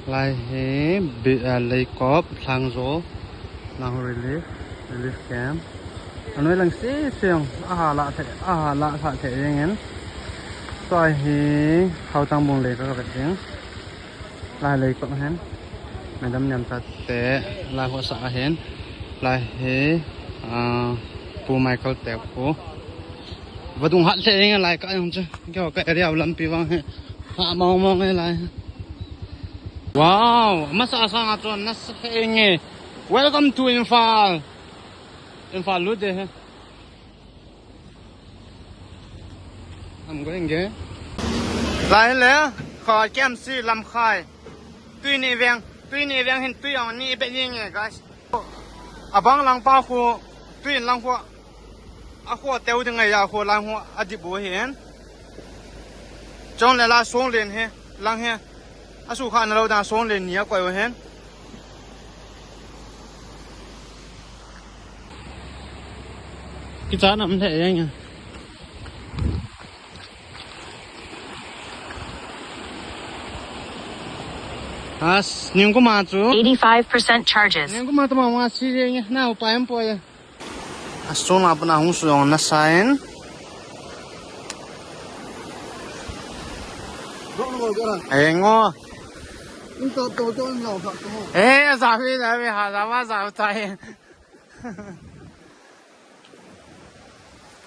lại he bị lấy cọp thang gió nào relief camp anh nói lần xí xiềng lạ thế anh tôi he hậu tăng buông lấy các vật tiếng lại lấy cọp hen mình đâm nhầm thật té lại hoa sạ hen lại he pu mai câu tẹp cô và đúng hạn thế anh lại cái không chứ cái area lâm pi vang he mong nghe lại. Wow, masa sangat tuan nas ini. Welcome to Imphal. Imphal lu deh. I'm going ke. Lai le, kho kem si lam khai. Tui ni veng hin tui ang ni be ni nge guys. Abang lang pa khu, tui lang khu. Akhoh teu de ngai ya khu lang khu adibu hen. Jong le la song len he, lang he. Asuse khan lâu đang xuống lên nhía quay vào hen. Cái giá nằm thế anh à. Nhưng có mà chú 85% charges. Nhưng có mà tao mà xí đi nhá, nào phải em bôi. Xuống là bên nào không sử dụng nó sai. Ê ngô. Ê, sao vậy hả? Sao mà sao vậy?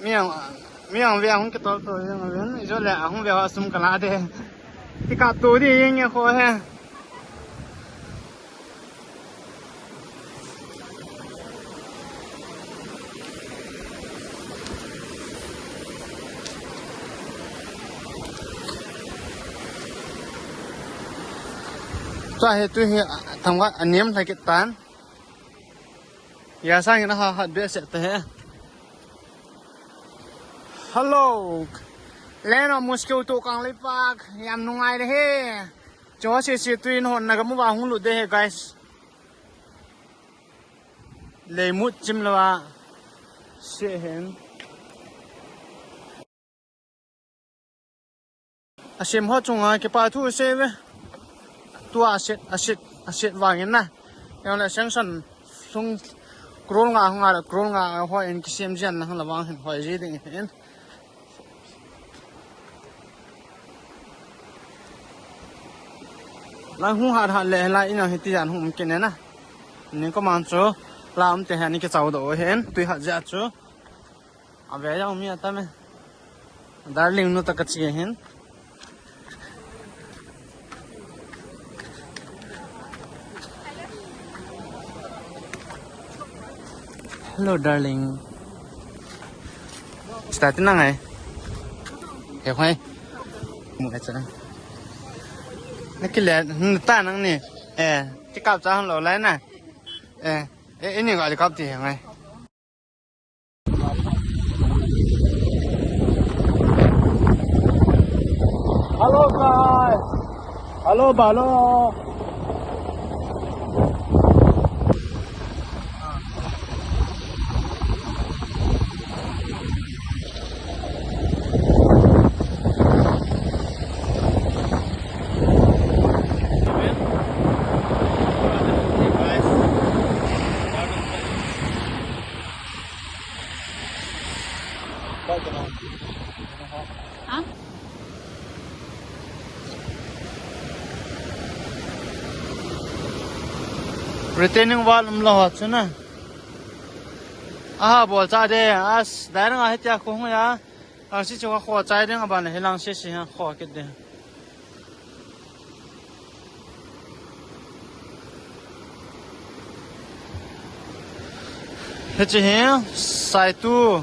miệng về không cái tôi nhưng mà lẽ không về họ sum cả lá đấy. Thì cả tôi đi nghe khó he. Tôi thằng con anh em thấy cái tán, giờ sang nó hạt biết sẽ thế. Hello, lên ở Moscow tụ càng lấy bạc, em nung ai đấy he, cho sẽ tuyên hồn là cái mua vàng hung lụt đấy guys, lấy mút chim là sẽ hen, xem hết chung cái bài thu sẽ về. Tua aset vangin na yang le sanction sung krol nga ho in kisem jan na la wang ho ji ding hen la hu ha le la ina hiti jan hum ken na ni ko man chu la te han ki chau do hen tui ha ja chu ave ja mi ata me darling nu ta ka chi hen. Hello darling. Start na ngay. Hiểu hay. Một cái chân. Nó cái lẹ ta năng nè. Cái cặp cha không lẩu lấy nè. Cái này gọi là cặp gì ngay. Hello guys. Hello balo. Hả? Retaining wall lo chu na. Bol cha de as dai nga hetia ko ya. Ang si chu kho chai de nga ban helang se si ha kho ke de. He chi he sai tu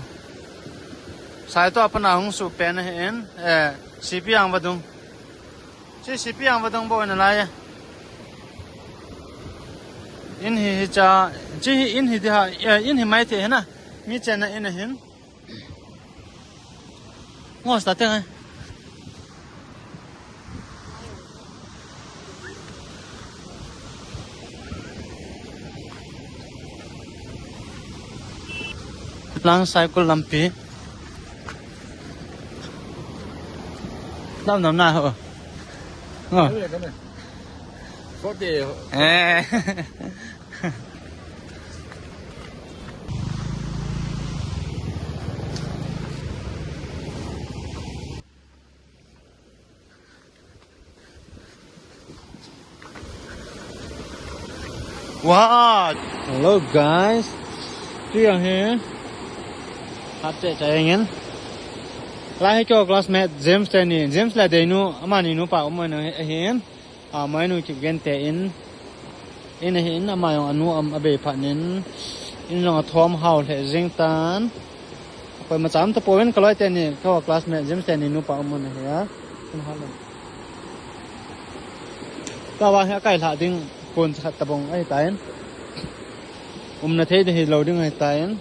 apna hung su pen hen CP ang badung. Si CP ang badung bo na la ya. In hi cha chi in hi ha in hi mai the na mi chen na in hin ngo sta te hai lang cycle lampi nam na ho ngo 40. Wow! Hello guys, we are here. Hati cahingin. Lahir ke classmate James tani. James lah dia nu, amani nu pak umur nu hin. Mai nu ciken tein. Ini hin amai yang anu abe panin. Ini long atom hau le jing tan. Apa macam tu poin kalau tani kau classmate James tani nu pak umur nu ya. Ini hal. Kau wah kai lah ding. Pun sat tabong ai tayen na thei de loading ai tayen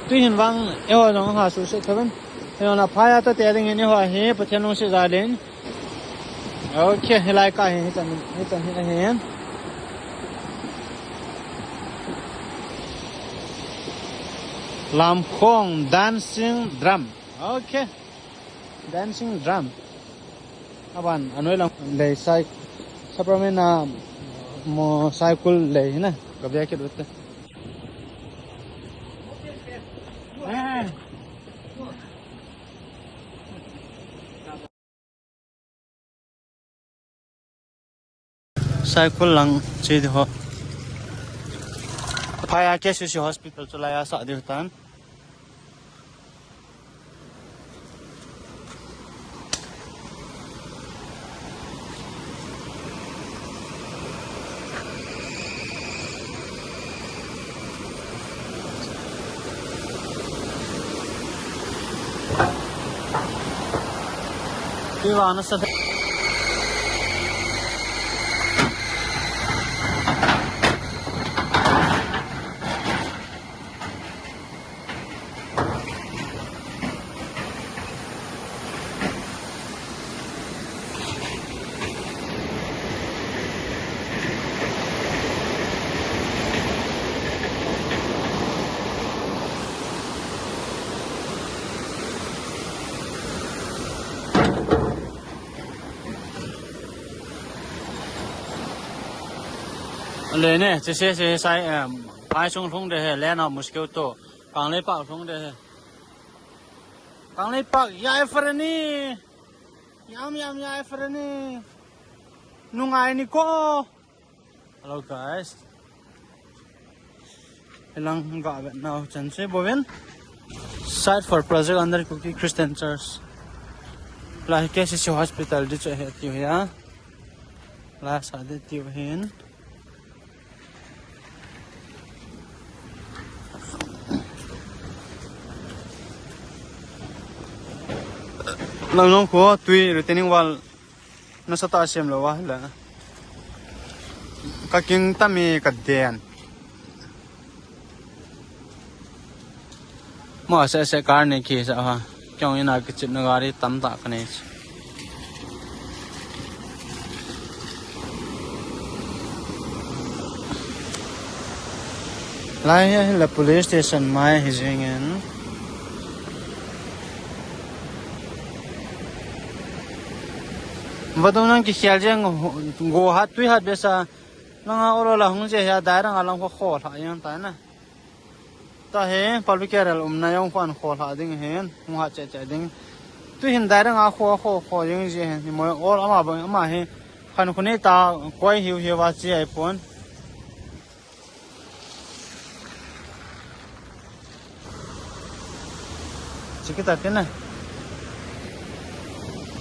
tu hin wang eo nong ha su se thaben eo na phaya ta te ding ni ho he pathenong se za len okay helai ka he chan he lam khong dancing drum okay dancing drum aban anoi lang le sai sapramena mo cycle le na kabya ke dote cycle lang che de ho phaya ke su hospital cholaya sa de tan Iwan sa le ne che se sai phaisung thong de he le na muskil to kang le pak thong de he kang le pak yai frani yam yai frani nungai ni ko hello guys elang ga now chan se boven site for project under cookie Christian church la ke se hospital di che he ti ya la sa de ti hen lang nong ko tui retaining wall na sa taas yam lawa la kaking tami kadyan mo sa car ne ki sa ha kyong ina kichip na gari tam ta kane lai la police station mai hijingen Vadong nang kihial jeng go hat tui hat besa nang olo la hung je ya dai rang alang kho la yang ta na ta he palbi kerel na yong fan kho la ding hen mu ha che ding tui hin dai rang kho yang je hen mo ol ama he khan khune ta koi hiu wa chi ai pon chikita kena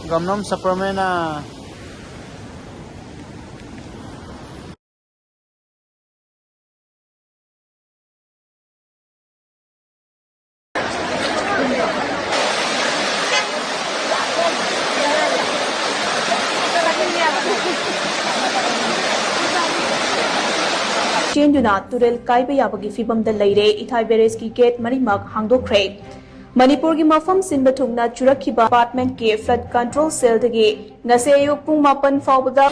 gamnom sapramena Chenduna turel kaiba yabagi fibam da leire ithai beres ki gate marimak hangdokre Manipur ki mafam sinba thungna churakhiba apartment ke flood control cell dagi ngase ayuk pung 8 fawbada